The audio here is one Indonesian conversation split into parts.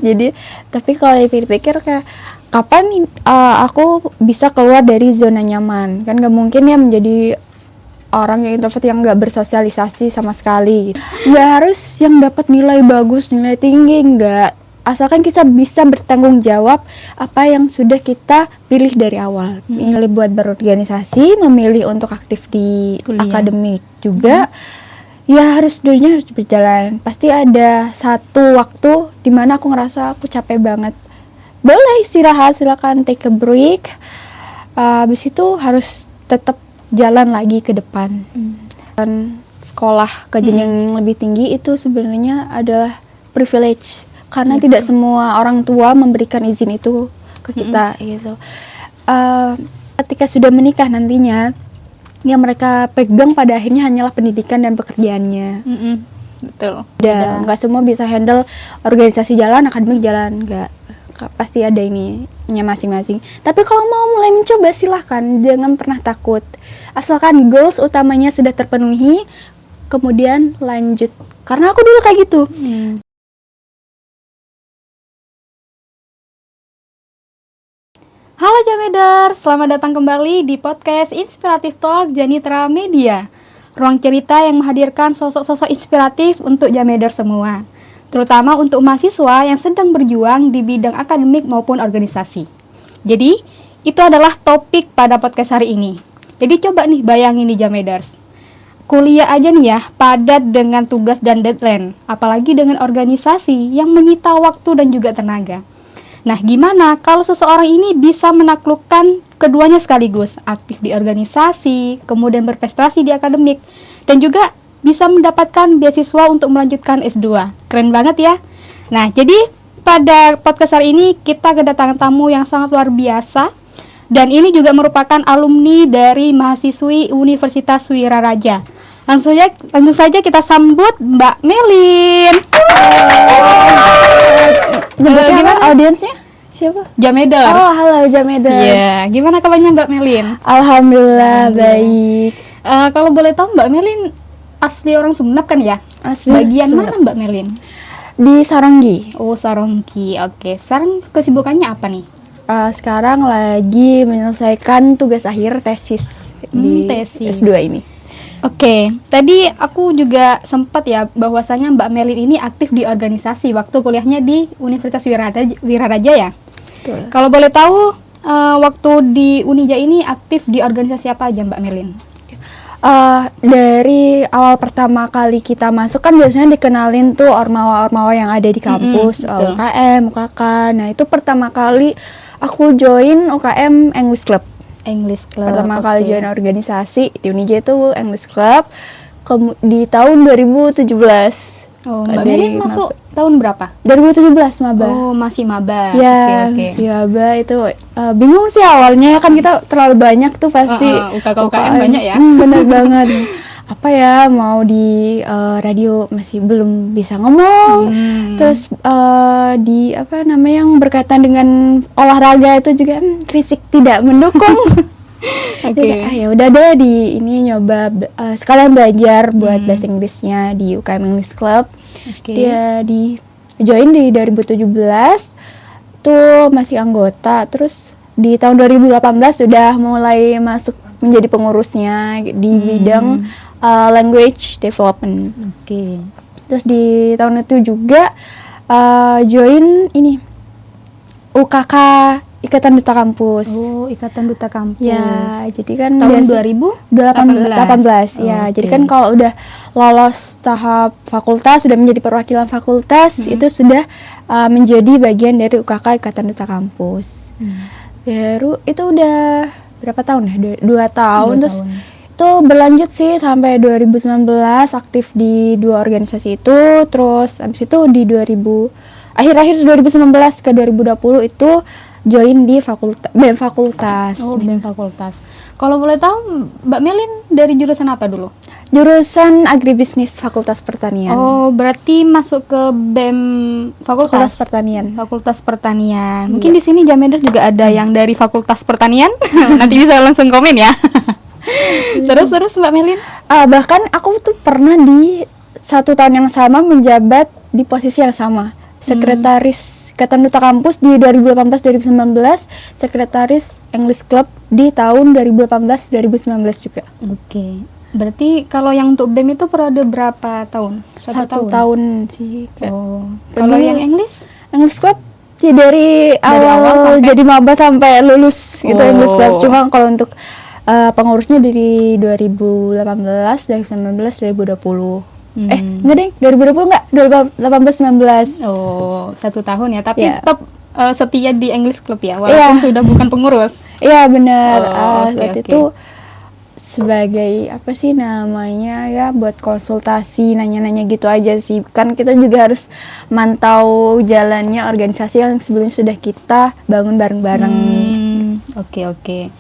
Jadi tapi kalau dipikir-pikir kayak kapan aku bisa keluar dari zona nyaman, kan nggak mungkin ya menjadi orang yang introvert yang nggak bersosialisasi sama sekali. Nggak harus yang dapat nilai bagus, nilai tinggi, nggak, asalkan kita bisa bertanggung jawab apa yang sudah kita pilih dari awal. Milih buat berorganisasi, memilih untuk aktif di akademik juga. Ya dunia harus berjalan. Pasti ada satu waktu di mana aku ngerasa aku capek banget. Boleh istirahat, silakan take a break. Habis itu harus tetap jalan lagi ke depan. Dan sekolah ke jenjang yang lebih tinggi itu sebenarnya adalah privilege. Karena tidak semua orang tua memberikan izin itu ke kita gitu. Ketika sudah menikah nantinya, yang mereka pegang pada akhirnya hanyalah pendidikan dan pekerjaannya. Betul. Dan nggak semua bisa handle organisasi jalan, akademik jalan, nggak. Pasti ada ininya masing-masing. Tapi kalau mau mulai mencoba silahkan, jangan pernah takut. Asalkan goals utamanya sudah terpenuhi, kemudian lanjut. Karena aku dulu kayak gitu. Halo Jameders, selamat datang kembali di podcast Inspiratif Talk Janitra Media. Ruang cerita yang menghadirkan sosok-sosok inspiratif untuk Jameders semua, terutama untuk mahasiswa yang sedang berjuang di bidang akademik maupun organisasi. Jadi, itu adalah topik pada podcast hari ini. Jadi coba nih bayangin nih Jameders. Kuliah aja nih ya, padat dengan tugas dan deadline, apalagi dengan organisasi yang menyita waktu dan juga tenaga. Nah, gimana kalau seseorang ini bisa menaklukkan keduanya sekaligus, aktif di organisasi, kemudian berprestasi di akademik, dan juga bisa mendapatkan beasiswa untuk melanjutkan S2. Keren banget ya. Nah, jadi pada podcast hari ini kita kedatangan tamu yang sangat luar biasa, dan ini juga merupakan alumni dari mahasiswi Universitas Wiraraja. Langsung saja kita sambut Mbak Melin. Gimana audiensnya? Siapa? Jameders. Oh, halo Jameders. Iya, gimana kabarnya Mbak Melin? Alhamdulillah baik. Kalau boleh tahu Mbak Melin asli orang Sumenep kan ya? Asli Bagian Sumenep. mana Mbak Melin? Di Saronggi. Oh, Saronggi. Oke. Sekarang kesibukannya apa nih? Sekarang lagi menyelesaikan tugas akhir tesis di tesis. S2 ini. Oke, tadi aku juga sempat ya bahwasanya Mbak Melin ini aktif di organisasi waktu kuliahnya di Universitas Wiraraja ya. Betul. Kalau boleh tahu waktu di Unija ini aktif di organisasi apa aja Mbak Melin? Dari awal pertama kali kita masuk kan biasanya dikenalin tuh ormawa-ormawa yang ada di kampus, UKM, UKK. Nah itu pertama kali aku join UKM English Club. Pertama kali join organisasi di Unija itu English Club di tahun 2017. Oh, Mbak Melin masuk tahun berapa? 2017 maba. Oh, masih maba. Ya, masih maba itu bingung sih awalnya, kan kita terlalu banyak tuh pasti. UKM banyak ya. Bener banget. Apa ya, mau di radio masih belum bisa ngomong. Terus di apa namanya yang berkaitan dengan olahraga itu juga fisik tidak mendukung. Ya udah deh di ini nyoba sekalian belajar buat bahasa Inggrisnya di UKM English Club. Dia di join di 2017 tuh masih anggota, terus di tahun 2018 sudah mulai masuk menjadi pengurusnya di bidang language development. Terus di tahun itu juga join ini UKK, Ikatan Duta Kampus. Oh, Ikatan Duta Kampus. Ya, jadi kan tahun 2018. Ya, jadi kan kalau udah lolos tahap fakultas, sudah menjadi perwakilan fakultas, itu sudah menjadi bagian dari UKK Ikatan Duta Kampus. Baru itu udah berapa tahun ya? 2 tahun. Terus itu berlanjut sih sampai 2019 aktif di 2 organisasi itu. Terus habis itu di akhir-akhir 2019 ke 2020 itu join di BEM Fakultas. Oh, BEM Fakultas. Kalau boleh tahu Mbak Melin dari jurusan apa dulu? Jurusan Agribisnis Fakultas Pertanian. Oh, berarti masuk ke BEM Fakultas Pertanian. Fakultas Pertanian. Mungkin di sini Jameders juga ada yang dari Fakultas Pertanian. Nanti bisa langsung komen ya. Terus Mbak Melin? Bahkan aku tuh pernah di 1 tahun yang sama menjabat di posisi yang sama, sekretaris Ikatan Duta Kampus di 2018-2019, sekretaris English Club di tahun 2018-2019 juga. Oke. Berarti kalau yang untuk BEM itu periode berapa tahun? Satu tahun sih. Oh. Kalau yang English? English Club sih dari awal sampai jadi maba sampai lulus gitu. Oh. English Club. Cuma kalau untuk pengurusnya dari 2018, 2019, 2020. Enggak deh, 2020 enggak, 2018-19. Oh, 1 tahun ya, tapi Ya. tetap setia di English Club ya, walaupun sudah bukan pengurus. Iya benar. Oh, Waktu oke. itu sebagai apa sih namanya ya, buat konsultasi, nanya-nanya gitu aja sih. Kan kita juga harus mantau jalannya organisasi yang sebelumnya sudah kita bangun bareng-bareng. Oke.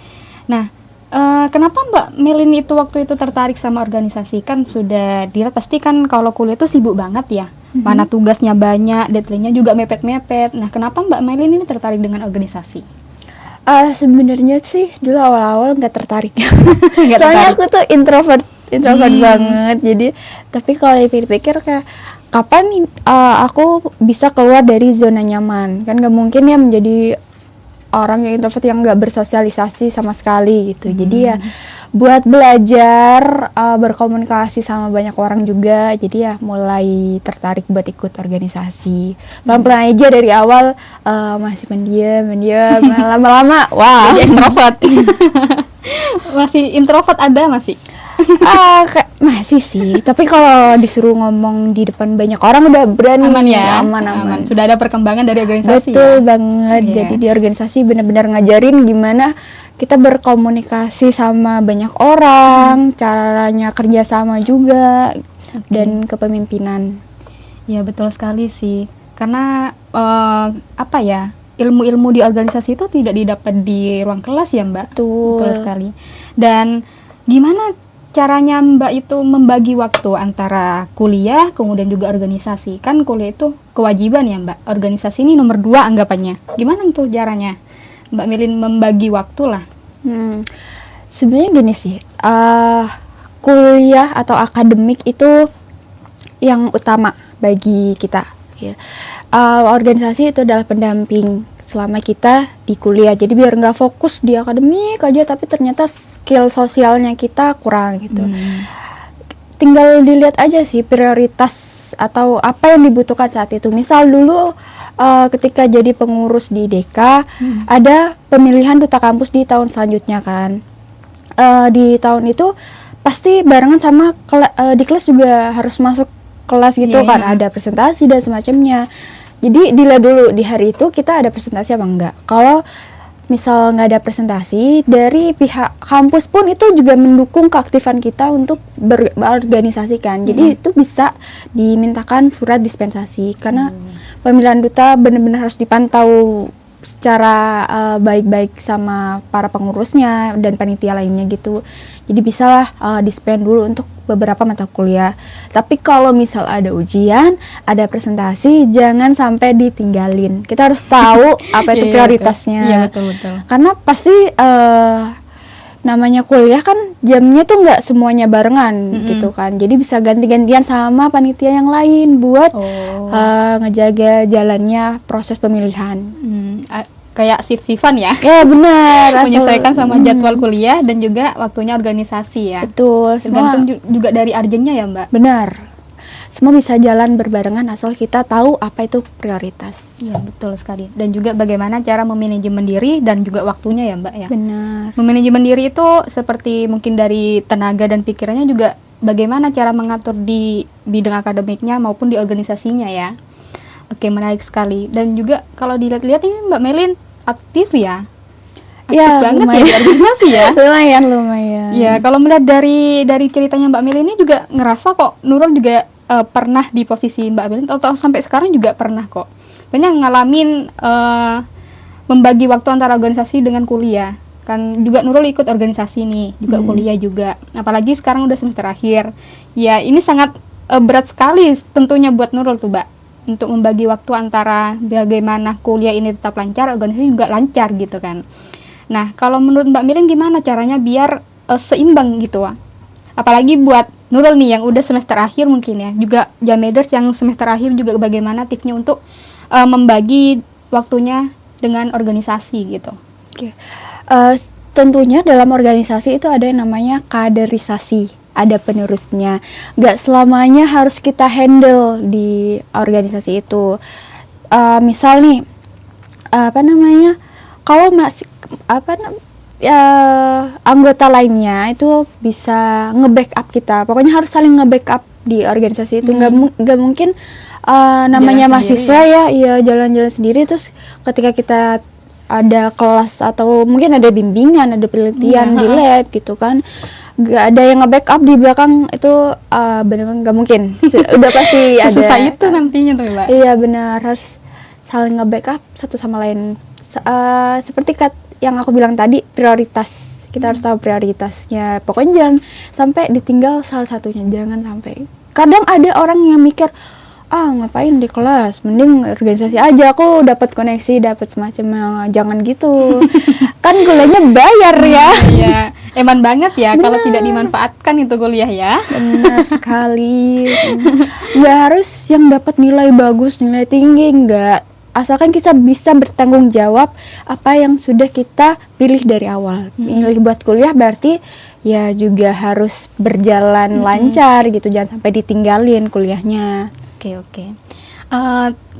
Nah, kenapa Mbak Melin itu waktu itu tertarik sama organisasi? Kan sudah dilihat pasti kan kalau kuliah itu sibuk banget ya. Mana tugasnya banyak, deadline-nya juga mepet-mepet. Nah, kenapa Mbak Melin ini tertarik dengan organisasi? Sebenarnya sih dulu awal-awal nggak tertarik. Nggak Soalnya tertarik. aku tuh introvert banget. Jadi tapi kalau dipikir-pikir kayak kapan aku bisa keluar dari zona nyaman? Kan nggak mungkin ya menjadi orang yang introvert yang nggak bersosialisasi sama sekali gitu. Jadi ya buat belajar berkomunikasi sama banyak orang juga. Jadi ya mulai tertarik buat ikut organisasi. Pelan-pelan aja dari awal masih pendiam, lama-lama wah. Jadi ekstrovert. Masih introvert ada masih? Masih sih. Tapi kalau disuruh ngomong di depan banyak orang udah berani. Aman ya? Aman. Sudah ada perkembangan dari organisasi. Betul ya? banget. Iya. Jadi di organisasi benar-benar ngajarin gimana kita berkomunikasi sama banyak orang, caranya kerjasama juga, dan kepemimpinan. Ya betul sekali sih. Karena apa ya, ilmu-ilmu di organisasi itu tidak didapat di ruang kelas ya Mbak. Betul sekali. Dan gimana caranya Mbak itu membagi waktu antara kuliah kemudian juga organisasi? Kan kuliah itu kewajiban ya Mbak. Organisasi ini nomor 2 anggapannya. Gimana tuh caranya Mbak Melin membagi waktu lah? Sebenarnya gini sih, kuliah atau akademik itu yang utama bagi kita. Ya. Organisasi itu adalah pendamping selama kita di kuliah. Jadi biar nggak fokus di akademik aja, tapi ternyata skill sosialnya kita kurang gitu. Tinggal dilihat aja sih prioritas atau apa yang dibutuhkan saat itu. Misal dulu ketika jadi pengurus di DK, ada pemilihan duta kampus di tahun selanjutnya kan. Di tahun itu pasti barengan sama di kelas juga harus masuk kelas gitu kan, ada presentasi dan semacamnya. Jadi dilihat dulu di hari itu kita ada presentasi apa enggak. Kalau misal nggak ada presentasi, dari pihak kampus pun itu juga mendukung keaktifan kita untuk berorganisasikan. Jadi itu bisa dimintakan surat dispensasi karena pemilihan duta benar-benar harus dipantau secara baik-baik sama para pengurusnya dan panitia lainnya gitu. Jadi bisalah dispen dulu untuk beberapa mata kuliah. Tapi kalau misal ada ujian, ada presentasi, jangan sampai ditinggalin. Kita harus tahu apa itu prioritasnya. Iya betul. Karena pasti namanya kuliah kan jamnya tuh nggak semuanya barengan gitu kan. Jadi bisa ganti-gantian sama panitia yang lain buat ngejaga jalannya proses pemilihan. Kayak shift-shiftan ya? Ya benar. Menyesuaikan sama jadwal kuliah dan juga waktunya organisasi ya? Betul. Tergantung juga dari urgennya ya Mbak? Benar. Semua bisa jalan berbarengan asal kita tahu apa itu prioritas. Iya betul sekali. Dan juga bagaimana cara memanajemen diri dan juga waktunya ya Mbak ya? Benar. Memanajemen diri itu seperti mungkin dari tenaga dan pikirannya juga bagaimana cara mengatur di bidang akademiknya maupun di organisasinya ya. Oke, menarik sekali. Dan juga kalau dilihat-lihat ini Mbak Melin aktif ya? Aktif banget lumayan. ya di organisasi ya? lumayan. Ya, kalau melihat dari ceritanya Mbak Melin ini juga ngerasa kok Nurul juga pernah di posisi Mbak Melin atau sampai sekarang juga pernah kok. Banyak ngalamin membagi waktu antara organisasi dengan kuliah. Kan juga Nurul ikut organisasi nih, juga kuliah juga. Apalagi sekarang udah semester akhir. Ya, ini sangat berat sekali tentunya buat Nurul tuh, Mbak. Untuk membagi waktu antara bagaimana kuliah ini tetap lancar, organisasi juga lancar gitu kan. Nah, kalau menurut Mbak Melin gimana caranya biar seimbang gitu, Wak? Apalagi buat Nurul nih yang udah semester akhir mungkin ya, juga Jameders yang semester akhir juga bagaimana tipsnya untuk membagi waktunya dengan organisasi gitu? Oke. Tentunya dalam organisasi itu ada yang namanya kaderisasi, ada penerusnya. Nggak selamanya harus kita handle di organisasi itu. Misal nih, kalau masih anggota lainnya itu bisa nge-backup kita. Pokoknya harus saling nge-backup di organisasi itu. Nggak mungkin namanya Jalan mahasiswa sendiri, ya, iya jalan-jalan sendiri, terus ketika kita ada kelas atau mungkin ada bimbingan, ada penelitian di lab gitu kan, nggak ada yang nge-backup di belakang, itu benar-benar nggak mungkin. Udah pasti ada. Susah itu nantinya tuh, Mbak. Iya benar, harus saling nge-backup satu sama lain. Seperti yang aku bilang tadi, prioritas. Kita harus tahu prioritasnya. Pokoknya jangan sampai ditinggal salah satunya, jangan sampai. Kadang ada orang yang mikir, ngapain di kelas, mending organisasi aja, aku dapat koneksi, dapat semacam, jangan gitu. Kan kuliahnya bayar ya. Iya, eman banget ya kalau tidak dimanfaatkan itu kuliah ya. Benar sekali. Nggak harus yang dapat nilai bagus, nilai tinggi, nggak. Asalkan kita bisa bertanggung jawab apa yang sudah kita pilih dari awal. Milih buat kuliah berarti ya juga harus berjalan lancar gitu, jangan sampai ditinggalin kuliahnya. Oke.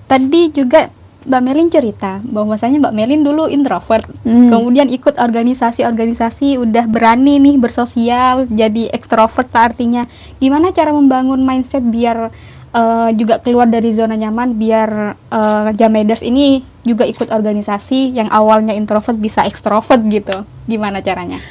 Tadi juga Mbak Melin cerita bahwasanya Mbak Melin dulu introvert, kemudian ikut organisasi-organisasi, udah berani nih bersosial, jadi ekstrovert lah artinya. Gimana cara membangun mindset biar juga keluar dari zona nyaman, biar Jameders ini juga ikut organisasi yang awalnya introvert bisa ekstrovert gitu? Gimana caranya?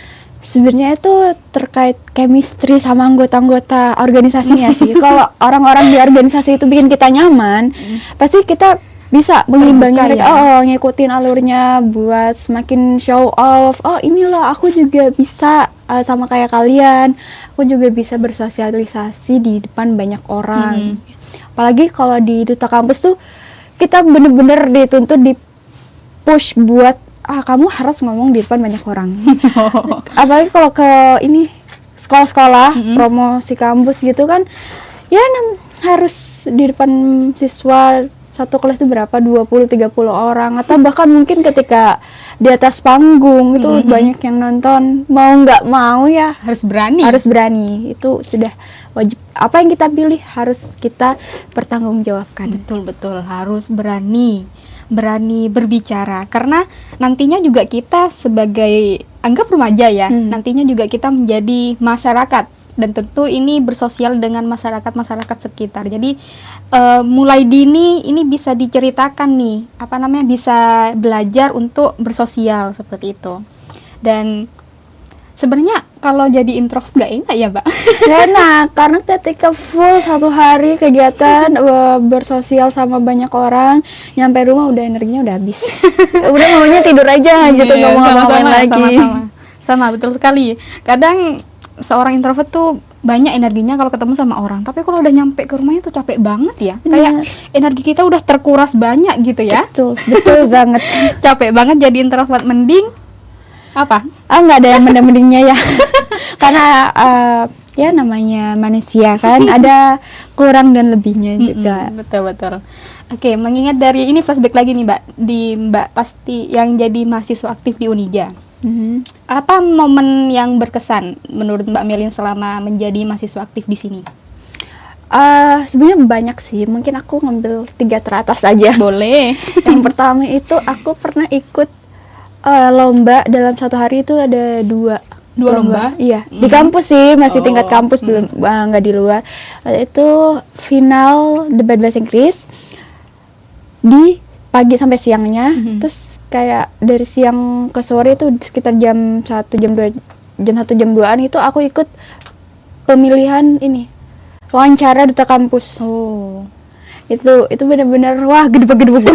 Sebenarnya itu terkait chemistry sama anggota-anggota organisasinya sih. Kalau orang-orang di organisasi itu bikin kita nyaman, pasti kita bisa mengimbangi mereka. Ngikutin alurnya buat semakin show off. Inilah aku juga bisa sama kayak kalian. Aku juga bisa bersosialisasi di depan banyak orang. Apalagi kalau di duta kampus tuh kita bener-bener dituntut, di push buat kamu harus ngomong di depan banyak orang. Apalagi kalau ke ini sekolah-sekolah, promosi kampus gitu kan, ya harus di depan siswa, satu kelas itu berapa, 20-30 orang, atau bahkan mungkin ketika di atas panggung itu banyak yang nonton, mau nggak mau ya Harus berani. harus berani. Itu sudah wajib. Apa yang kita pilih harus kita pertanggungjawabkan. Betul, harus berani berbicara, karena nantinya juga kita sebagai anggap remaja ya, nantinya juga kita menjadi masyarakat, dan tentu ini bersosial dengan masyarakat sekitar. Jadi mulai dini ini bisa diceritakan nih, bisa belajar untuk bersosial seperti itu. Dan sebenarnya kalau jadi introvert nggak enak ya, Mbak? Enak, karena ketika full satu hari kegiatan bersosial sama banyak orang, nyampe rumah udah energinya udah habis. Udah maunya tidur aja gitu, nggak mau ngapa-ngapain lagi. Sama, betul sekali. Kadang seorang introvert tuh banyak energinya kalau ketemu sama orang, tapi kalau udah nyampe ke rumahnya tuh capek banget ya. Kayak energi kita udah terkuras banyak gitu ya. Betul banget. Capek banget jadi introvert. Mending apa? Nggak ada yang mending-mendingnya ya. Karena ya namanya manusia kan, ada kurang dan lebihnya juga. Betul. Oke, mengingat dari ini flashback lagi nih, Mbak. Mbak pasti yang jadi mahasiswa aktif di Unija. Apa momen yang berkesan menurut Mbak Melin selama menjadi mahasiswa aktif di sini? Sebenarnya banyak sih. Mungkin aku ngambil 3 teratas aja. Boleh. Yang pertama itu aku pernah ikut lomba dalam satu hari itu ada dua lomba? Iya, di kampus sih, masih tingkat kampus, belum nggak di luar. Itu final debat bahasa Inggris di pagi sampai siangnya, terus kayak dari siang ke sore itu sekitar jam 1 jam 2-an itu aku ikut pemilihan ini, wawancara duta kampus. Itu benar-benar wah, gedebuk-gedebuk.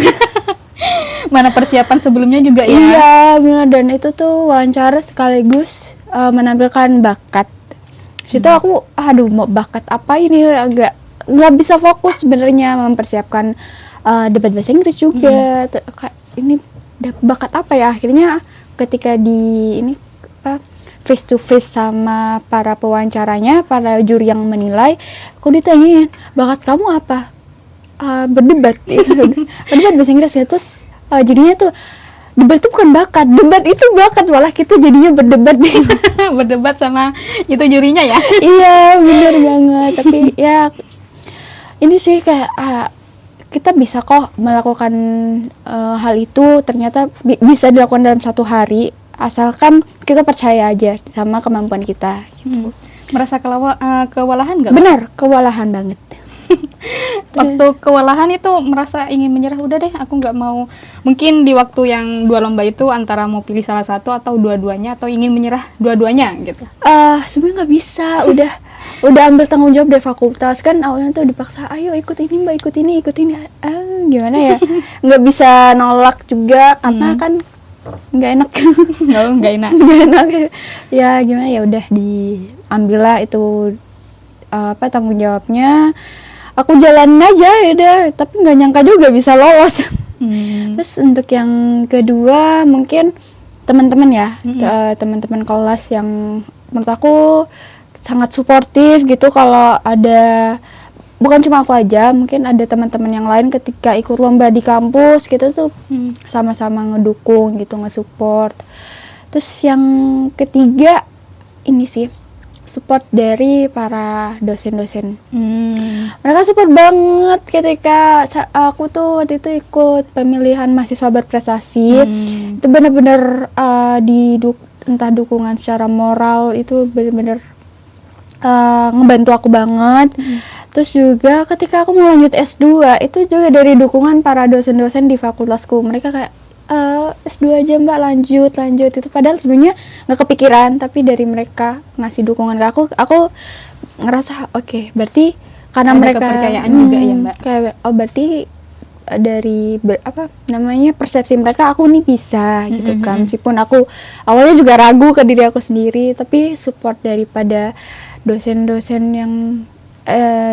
Mana persiapan sebelumnya juga ya? Iya benar, dan itu tuh wawancara sekaligus menampilkan bakat. Situ aku mau bakat apa ini, agak nggak bisa fokus sebenarnya mempersiapkan debat bahasa Inggris juga. Ini bakat apa ya? Akhirnya ketika di ini face to face sama para pewawancaranya, para juri yang menilai, aku ditanyain, bakat kamu apa? berdebat berdebat bahasa Inggris ya. Terus jadinya tuh debat itu bukan bakat, debat itu bakat, malah kita jadinya berdebat deh. Berdebat sama itu jurinya ya. Iya bener banget. Tapi ya ini sih kayak kita bisa kok melakukan hal itu, ternyata bisa dilakukan dalam 1 hari asalkan kita percaya aja sama kemampuan kita gitu. Merasa kewalahan nggak? Benar, kewalahan banget. Waktu kewalahan itu merasa ingin menyerah, udah deh aku nggak mau. Mungkin di waktu yang 2 lomba itu antara mau pilih salah satu atau dua-duanya, atau ingin menyerah dua-duanya gitu. Sebenarnya nggak bisa, udah ambil tanggung jawab dari fakultas kan, awalnya tuh dipaksa, ayo ikut ini mbak, ikut ini. Gimana ya, nggak bisa nolak juga karena kan nggak enak. Nggak enak. Nggak enak ya, gimana ya, udah diambil lah itu tanggung jawabnya. Aku jalanin aja ya udah, tapi nggak nyangka juga bisa lolos. Terus untuk yang kedua mungkin teman-teman ya, teman-teman kelas yang menurut aku sangat suportif gitu. Kalau ada, bukan cuma aku aja, mungkin ada teman-teman yang lain ketika ikut lomba di kampus kita tuh sama-sama ngedukung gitu, nge-support. Terus yang ketiga ini sih, support dari para dosen-dosen. Mereka support banget ketika aku tuh waktu itu ikut pemilihan mahasiswa berprestasi. Itu benar-benar entah dukungan secara moral itu benar-benar ngebantu aku banget. Terus juga ketika aku mau lanjut S2 itu juga dari dukungan para dosen-dosen di fakultasku. Mereka kayak S2 aja mbak, lanjut itu, padahal sebenarnya nggak kepikiran, tapi dari mereka ngasih dukungan ke aku ngerasa oke, berarti karena ada mereka kepercayaan juga ya mbak, kayak berarti dari persepsi mereka aku nih bisa gitu kan. Meskipun aku awalnya juga ragu ke diri aku sendiri, tapi support daripada dosen-dosen yang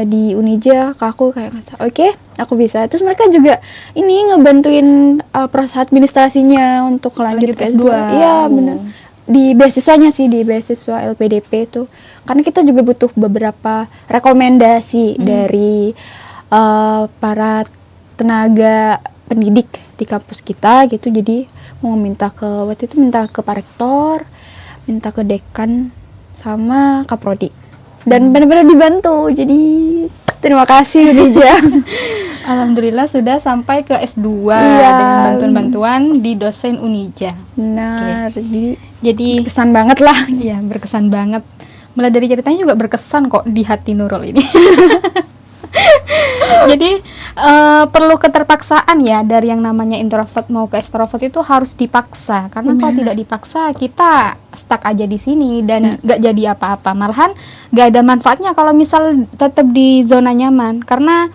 di Unija ke aku kayak ngerasa oke, aku bisa. Terus mereka juga ini ngebantuin proses administrasinya untuk lanjut ke S2. Iya benar. Di beasiswanya sih, di beasiswa LPDP itu. Karena kita juga butuh beberapa rekomendasi dari para tenaga pendidik di kampus kita gitu. Jadi mau waktu itu minta ke Pak Rektor, minta ke dekan sama Kaprodi. Dan benar-benar dibantu, jadi terima kasih Unija. Alhamdulillah sudah sampai ke S2 dengan bantuan-bantuan di dosen Unija. Benar, jadi berkesan banget lah. Iya, berkesan banget. Mulai dari ceritanya juga berkesan kok di hati Nurul ini. Jadi perlu keterpaksaan ya, dari yang namanya introvert mau ke extrovert itu harus dipaksa. Karena kalau tidak dipaksa kita stuck aja di sini dan nggak jadi apa-apa. Malahan nggak ada manfaatnya kalau misal tetap di zona nyaman. Karena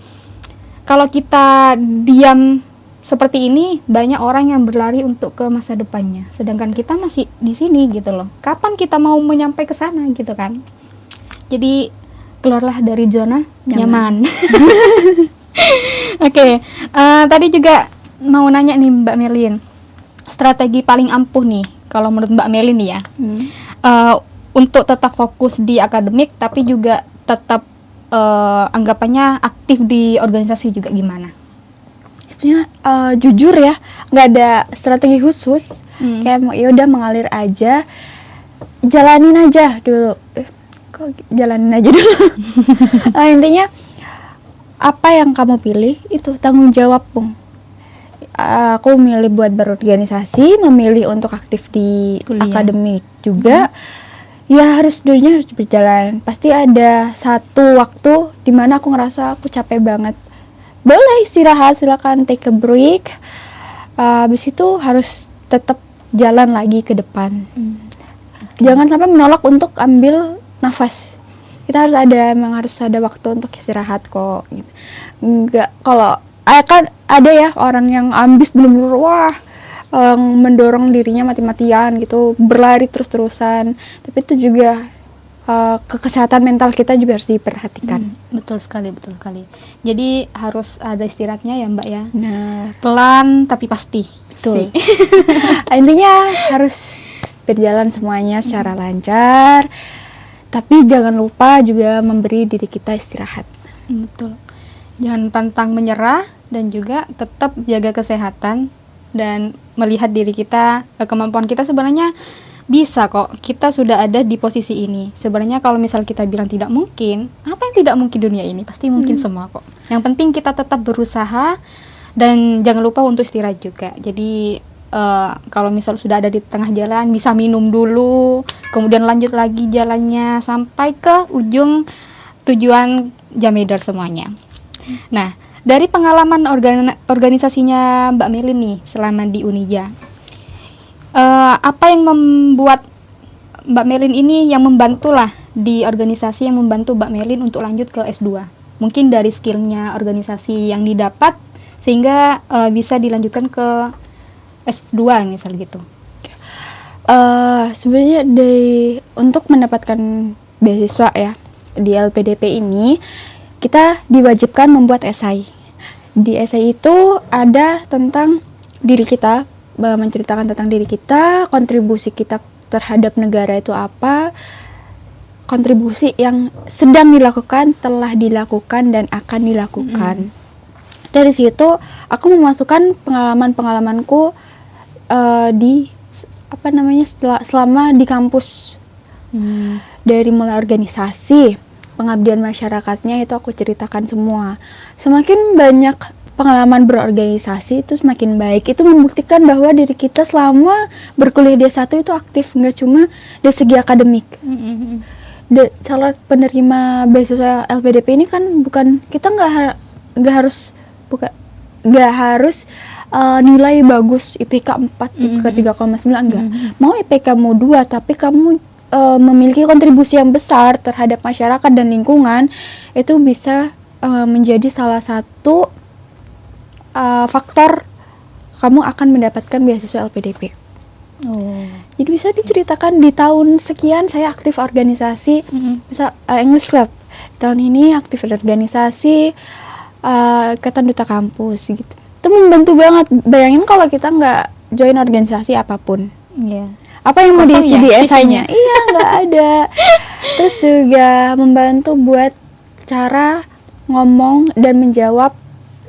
kalau kita diam seperti ini, banyak orang yang berlari untuk ke masa depannya. Sedangkan kita masih di sini gitu loh. Kapan kita mau menyampai ke sana gitu kan? Jadi keluarlah dari zona nyaman. Oke, tadi juga mau nanya nih Mbak Melin, strategi paling ampuh nih kalau menurut Mbak Melin ya, untuk tetap fokus di akademik tapi juga tetap anggapannya aktif di organisasi juga gimana? Sebenarnya jujur ya, nggak ada strategi khusus, kayak ya udah mengalir aja, jalanin aja dulu. Jalanin aja dulu. Intinya apa yang kamu pilih itu tanggung jawab, Bung. Aku memilih buat berorganisasi, memilih untuk aktif di akademik juga. Ya dulunya harus berjalan. Pasti ada satu waktu di mana aku ngerasa aku capek banget. Boleh istirahat, silakan take a break. Habis itu harus tetap jalan lagi ke depan. Jangan sampai menolak untuk ambil nafas. Kita harus ada waktu untuk istirahat kok gitu. Enggak, kalau kan ada ya orang yang ambis bener-bener mendorong dirinya mati-matian gitu, berlari terus-terusan. Tapi itu juga kesehatan mental kita juga harus diperhatikan. Betul sekali. Jadi harus ada istirahatnya ya Mbak ya. Nah, pelan tapi pasti. Betul. Intinya harus berjalan semuanya secara lancar. Tapi jangan lupa juga memberi diri kita istirahat. Betul. Jangan pantang menyerah dan juga tetap jaga kesehatan dan melihat diri kita, kemampuan kita sebenarnya bisa kok. Kita sudah ada di posisi ini. Sebenarnya kalau misal kita bilang tidak mungkin, apa yang tidak mungkin dunia ini? Pasti mungkin semua kok. Yang penting kita tetap berusaha dan jangan lupa untuk istirahat juga. Jadi kalau misal sudah ada di tengah jalan, bisa minum dulu, kemudian lanjut lagi jalannya sampai ke ujung tujuan Jamedar semuanya. Nah, dari pengalaman organisasinya Mbak Melin nih selama di Unija, apa yang membuat Mbak Melin ini yang membantulah di organisasi yang membantu Mbak Melin untuk lanjut ke S2? Mungkin dari skillnya organisasi yang didapat sehingga bisa dilanjutkan ke S2 misal gitu. Sebenarnya untuk mendapatkan beasiswa ya di LPDP ini, kita diwajibkan membuat esai. Di esai itu ada tentang diri kita, menceritakan tentang diri kita, kontribusi kita terhadap negara itu apa, kontribusi yang sedang dilakukan, telah dilakukan, dan akan dilakukan. Dari situ aku memasukkan pengalaman-pengalamanku selama di kampus. Dari mulai organisasi, pengabdian masyarakatnya itu aku ceritakan semua. Semakin banyak pengalaman berorganisasi itu semakin baik. Itu membuktikan bahwa diri kita selama berkuliah D1 itu aktif, nggak cuma dari segi akademik. Salah penerima beasiswa LPDP ini kan bukan, kita nggak harus nilai bagus IPK 4, IPK 3,9 enggak. Mau IPK mau 2 tapi kamu memiliki kontribusi yang besar terhadap masyarakat dan lingkungan, itu bisa menjadi salah satu faktor kamu akan mendapatkan beasiswa LPDP. Jadi bisa diceritakan di tahun sekian saya aktif organisasi, misal English Club. Tahun ini aktif organisasi Ikatan Duta Kampus gitu. Itu membantu banget. Bayangin kalau kita nggak join organisasi apapun. Apa yang mau diisi di esainya? Iya, nggak ada. Terus juga membantu buat cara ngomong dan menjawab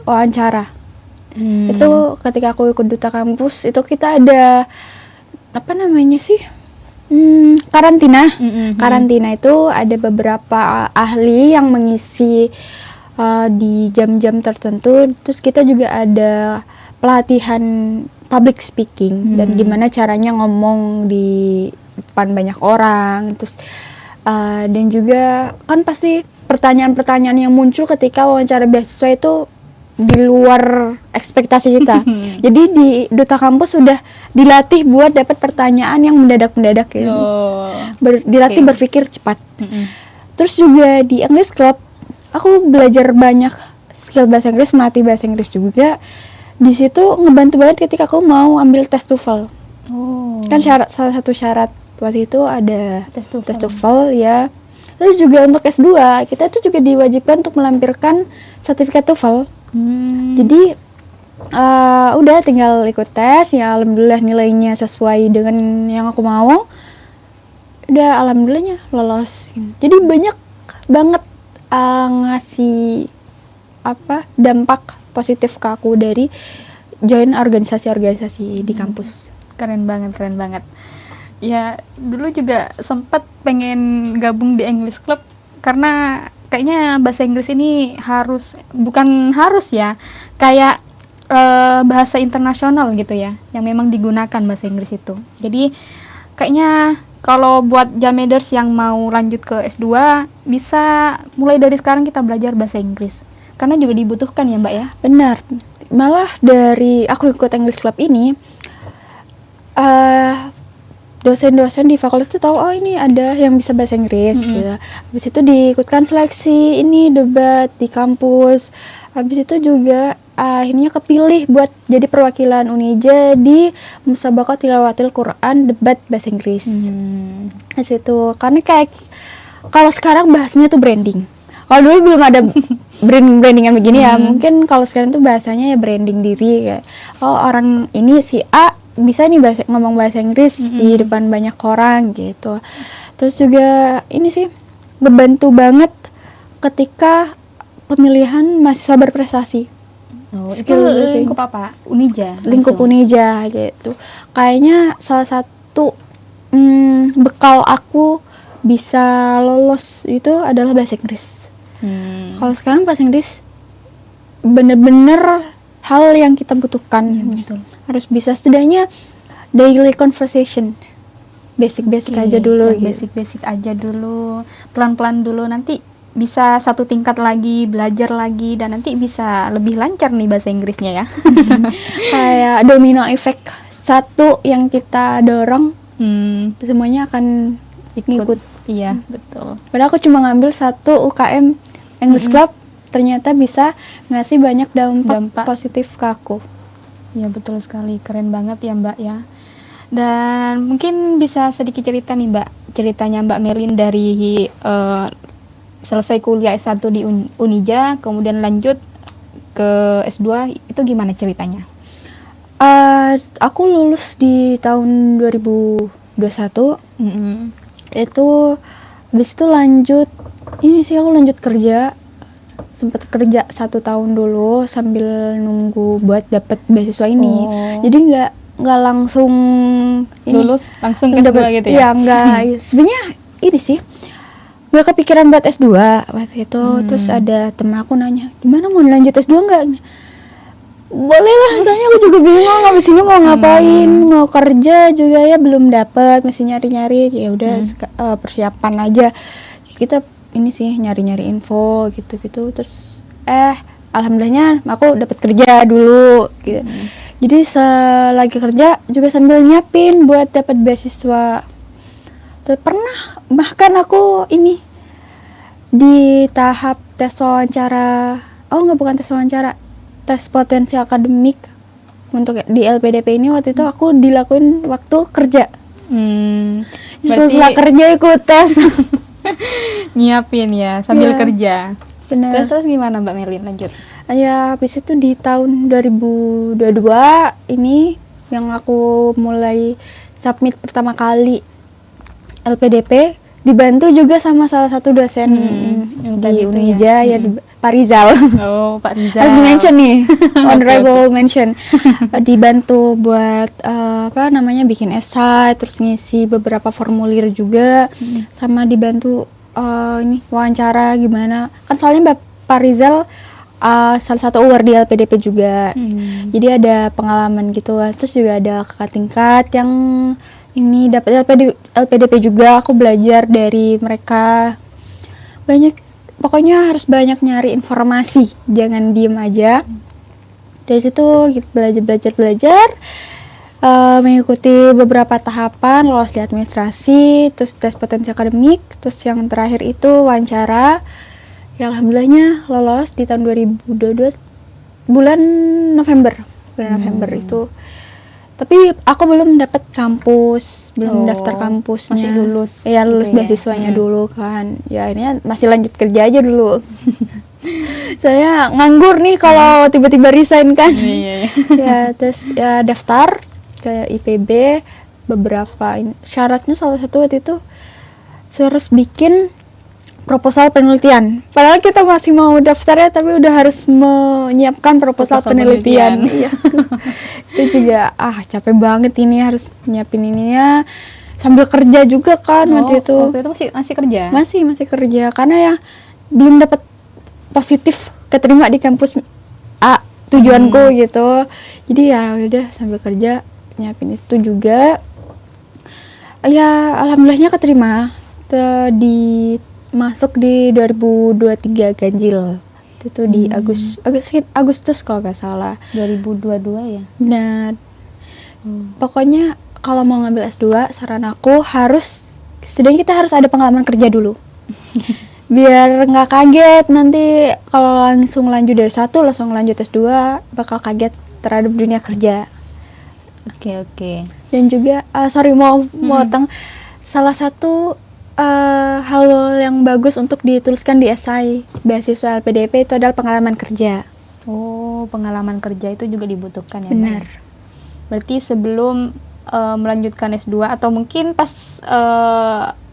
wawancara. Itu ketika aku ikut Duta Kampus, itu kita ada karantina. Karantina itu ada beberapa ahli yang mengisi di jam-jam tertentu. Terus kita juga ada pelatihan public speaking dan gimana caranya ngomong di depan banyak orang. Terus dan juga kan pasti pertanyaan-pertanyaan yang muncul ketika wawancara beasiswa itu di luar ekspektasi kita. Jadi di Duta Kampus sudah dilatih buat dapat pertanyaan yang mendadak-mendadak ya. Dilatih berpikir cepat. Terus juga di English Club aku belajar banyak skill bahasa Inggris, melatih bahasa Inggris juga. Di situ ngebantu banget ketika aku mau ambil tes TOEFL. Kan salah satu syarat waktu itu ada tes TOEFL ya. Terus juga untuk S2 kita tuh juga diwajibkan untuk melampirkan sertifikat TOEFL. Jadi udah tinggal ikut tes ya, alhamdulillah nilainya sesuai dengan yang aku mau. Udah alhamdulillahnya lolos. Jadi banyak banget ngasih dampak positif ke aku dari join organisasi-organisasi di kampus. Keren banget. Ya, dulu juga sempat pengen gabung di English Club karena kayaknya bahasa Inggris ini bukan harus ya, kayak bahasa internasional gitu ya, yang memang digunakan bahasa Inggris itu. Jadi kayaknya kalau buat Jameders yang mau lanjut ke S2 bisa mulai dari sekarang kita belajar bahasa Inggris. Karena juga dibutuhkan ya Mbak ya? Benar. Malah dari aku ikut English Club ini, dosen-dosen di fakultas tuh tahu ini ada yang bisa bahasa Inggris gitu. Habis itu diikutkan seleksi ini debat di kampus. Habis itu juga akhirnya kepilih buat jadi perwakilan Unija di Musabaqah Tilawatil Quran debat bahasa Inggris. Di situ karena kayak kalau sekarang bahasanya tuh branding. Kalau dulu belum ada brandingan begini ya, mungkin kalau sekarang tuh bahasanya ya branding diri kayak orang ini si A bisa nih ngomong bahasa Inggris di depan banyak orang gitu. Terus juga ini sih ngebantu banget ketika pemilihan mahasiswa berprestasi. Oh, itu Skill sih. lingkup apa? Unija. Lingkup langsung? Unija gitu. Kayaknya salah satu bekal aku bisa lolos itu adalah bahasa Inggris. Kalau sekarang bahasa Inggris bener-bener hal yang kita butuhkan. Iya, betul. Harus bisa setidaknya daily conversation. Basic-basic Oke, aja dulu yang gitu. basic-basic aja dulu, pelan-pelan dulu, nanti bisa satu tingkat lagi, belajar lagi, dan nanti bisa lebih lancar nih bahasa Inggrisnya ya. Kayak domino effect, satu yang kita dorong semuanya akan ngikut. Iya, betul. Padahal aku cuma ngambil satu UKM English Club, ternyata bisa ngasih banyak dampak positif ke aku. Iya, betul sekali, keren banget ya Mbak ya. Dan mungkin bisa sedikit cerita nih Mbak, ceritanya Mbak Melin dari selesai kuliah S1 di Unija, kemudian lanjut ke S2, itu gimana ceritanya? Aku lulus di tahun 2021. Itu habis itu lanjut aku lanjut kerja, sempat kerja 1 tahun dulu sambil nunggu buat dapet beasiswa ini. Jadi nggak langsung lulus langsung S2 gitu ya? Iya, nggak. Sebenarnya ini sih nggak kepikiran buat S2 waktu itu. Terus ada temen aku nanya, gimana mau lanjut S2 nggak? Boleh lah, soalnya aku juga bingung abis ini mau ngapain, mau kerja juga ya belum dapet, masih nyari-nyari. Ya udah persiapan aja. Kita ini sih nyari-nyari info gitu-gitu. Terus alhamdulillahnya aku dapat kerja dulu gitu. Jadi selagi kerja juga sambil nyiapin buat dapat beasiswa. Pernah bahkan aku ini di tahap tes wawancara, bukan tes wawancara, tes potensi akademik untuk di LPDP ini. Waktu itu aku dilakuin waktu kerja. Setelah kerja ikut tes. Nyiapin ya sambil kerja. Benar. Terus gimana Mbak Melin lanjut? Ya habis itu di tahun 2022 ini yang aku mulai submit pertama kali LPDP, dibantu juga sama salah satu dosen di Unija ya, Pak Rizal. Oh, Pak Rizal. Harus mention nih, honorable mention. Dibantu buat bikin esai, terus ngisi beberapa formulir juga, sama dibantu wawancara gimana. Kan soalnya Pak Rizal salah satu award di LPDP juga. Jadi ada pengalaman gitu. Terus juga ada kakak tingkat yang ini dapat LPDP juga. Aku belajar dari mereka. Pokoknya harus banyak nyari informasi, jangan diem aja. Dari situ kita belajar, mengikuti beberapa tahapan, lolos di administrasi, terus tes potensi akademik, terus yang terakhir itu wawancara. Ya alhamdulillahnya lolos di tahun 2022 bulan November itu. Tapi aku belum dapat kampus, belum daftar kampusnya. Masih lulus. Iya, lulus gitu beasiswanya dulu kan. Ya ini masih lanjut kerja aja dulu. Saya nganggur nih kalau tiba-tiba resign kan. Ya terus ya daftar ke IPB beberapa syaratnya, salah satu waktu itu harus bikin proposal penelitian. Padahal kita masih mau daftar ya, tapi udah harus menyiapkan proposal penelitian. Iya. Itu juga capek banget ini, harus nyiapin ininya sambil kerja juga kan. Waktu itu masih kerja? Masih kerja karena ya belum dapat positif keterima di kampus A tujuanku gitu. Jadi ya udah sambil kerja nyiapin itu juga. Ya alhamdulillahnya keterima masuk di 2023 ganjil. Itu di Agustus kalau nggak salah. 2022 ya? Benar. Pokoknya kalau mau ngambil S2, saran aku setidaknya kita harus ada pengalaman kerja dulu. Biar nggak kaget nanti kalau langsung lanjut dari langsung lanjut S2, bakal kaget terhadap dunia kerja. Oke. Dan juga salah satu hal yang bagus untuk dituliskan di esai beasiswa LPDP itu adalah pengalaman kerja. Oh, pengalaman kerja itu juga dibutuhkan ya? Benar. Berarti sebelum melanjutkan S2 atau mungkin pas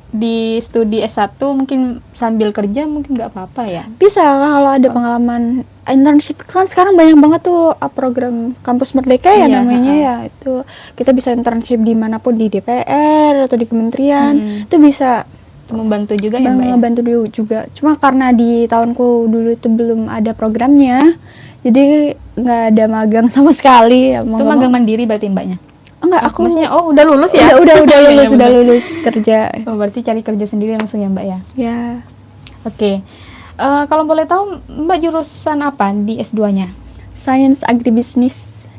di studi S1 mungkin sambil kerja mungkin nggak apa-apa ya? Bisa kalau ada pengalaman internship, kan sekarang banyak banget tuh program kampus merdeka ya Iya, namanya ya, itu kita bisa internship dimanapun, di DPR atau di kementerian, itu bisa Membantu juga ya Mbak ya? ngebantu juga. Cuma karena di tahunku dulu itu belum ada programnya, jadi nggak ada magang sama sekali. Itu magang mandiri berarti Mbaknya? Enggak, aku Maksudnya udah lulus ya? udah Iya, lulus, bener. udah lulus kerja. Oh, berarti cari kerja sendiri langsung ya Mbak ya? Ya, Oke. Kalau boleh tahu Mbak jurusan apa di S2-nya? Science Agribisnis.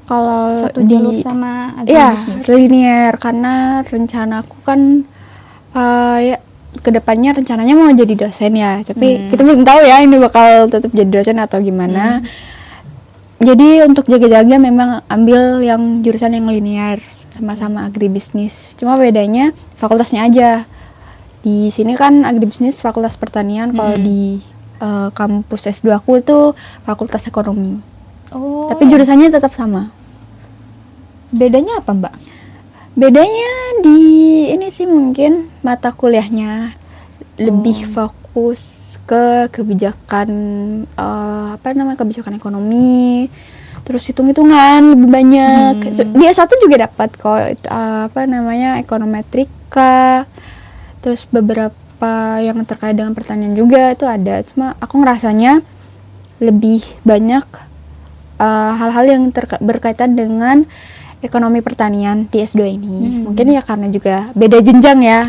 Kalau Satu di jalur sama ya agribisnis? linear, karena rencanaku kan ya kedepannya rencananya mau jadi dosen ya, tapi kita belum tahu ya ini bakal tetap jadi dosen atau gimana. Jadi untuk jaga-jaga memang ambil yang jurusan yang linear, sama-sama agribisnis. Cuma bedanya fakultasnya aja. Di sini kan agribisnis fakultas pertanian, kalau di kampus S2 aku itu fakultas ekonomi. Oh, Tapi jurusannya tetap sama. bedanya apa Mbak? Bedanya di ini sih mungkin mata kuliahnya lebih fokus ke kebijakan kebijakan ekonomi, terus hitung-hitungan lebih banyak. Dia satu juga dapat kok ekonometrika, terus beberapa yang terkait dengan pertanian juga itu ada. Cuma aku ngerasanya lebih banyak hal-hal yang berkaitan dengan ekonomi pertanian di S2 ini. Mungkin ya karena juga beda jenjang ya.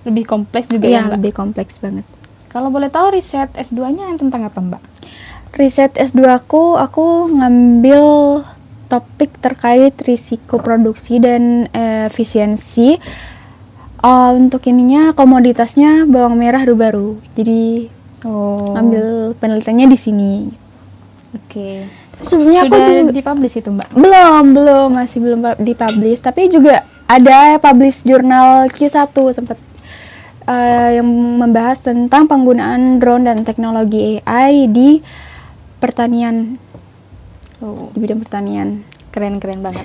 Lebih kompleks juga Iya, ya Mbak? lebih kompleks banget. Kalau boleh tahu riset S2-nya yang tentang apa Mbak? Riset S2 aku ngambil topik terkait risiko produksi dan efisiensi. Untuk ininya komoditasnya bawang merah baru. Jadi ngambil penelitiannya di sini. Oke. Sebelumnya aku Sudah juga dipublish itu Mbak? masih belum dipublish, tapi juga ada publish jurnal Q1 sempat yang membahas tentang penggunaan drone dan teknologi AI di pertanian, di bidang pertanian. Keren banget.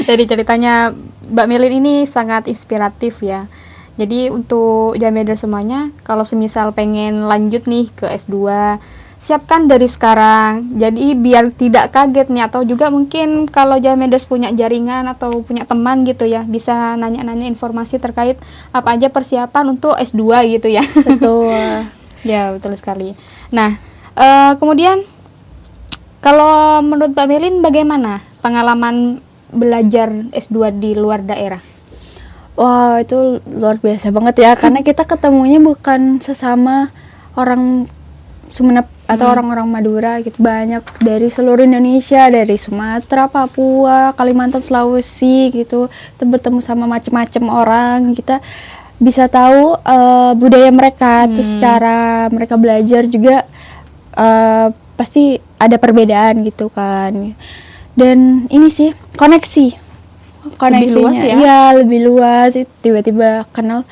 Dari ceritanya Mbak Melin ini sangat inspiratif ya. Jadi untuk Jameter semuanya, kalau semisal pengen lanjut nih ke S2, siapkan dari sekarang. Jadi biar tidak kaget nih, atau juga mungkin kalau Jameders punya jaringan atau punya teman gitu ya, bisa nanya-nanya informasi terkait apa aja persiapan untuk S2 gitu ya. Betul. Ya, betul sekali. Nah, kemudian kalau menurut Mbak Melin bagaimana pengalaman belajar S2 di luar daerah? Wah, itu luar biasa banget ya, karena kita ketemunya bukan sesama orang Sumeneb atau orang-orang Madura gitu, banyak dari seluruh Indonesia, dari Sumatera, Papua, Kalimantan, Sulawesi gitu. Kita bertemu sama macam-macam orang, kita bisa tahu budaya mereka, terus cara mereka belajar juga pasti ada perbedaan gitu kan. Dan ini sih koneksinya luas ya? Iya, lebih luas. Tiba-tiba kenal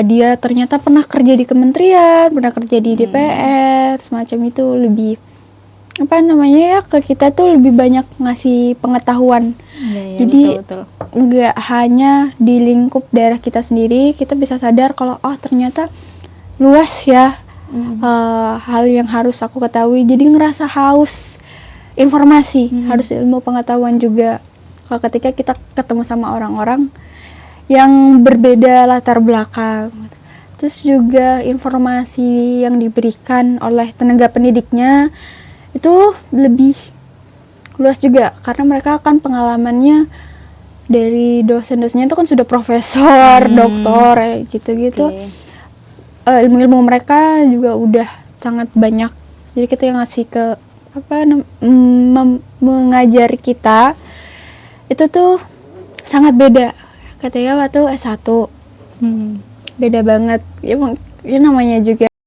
dia ternyata pernah kerja di kementerian, pernah kerja di DPR, semacam itu. Lebih ke kita tuh lebih banyak ngasih pengetahuan. Ya, Jadi betul. nggak hanya di lingkup daerah kita sendiri, kita bisa sadar kalau ternyata luas ya hal yang harus aku ketahui. Jadi ngerasa haus informasi, harus ilmu pengetahuan juga. Kalau ketika kita ketemu sama orang-orang yang berbeda latar belakang, terus juga informasi yang diberikan oleh tenaga pendidiknya itu lebih luas juga, karena mereka kan pengalamannya dari dosen-dosennya itu kan sudah profesor, doktor, gitu-gitu. Ilmu-ilmu mereka juga udah sangat banyak. Jadi kita yang ngasih ke mengajari kita itu tuh sangat beda. Ketika waktu S1 beda banget ya namanya juga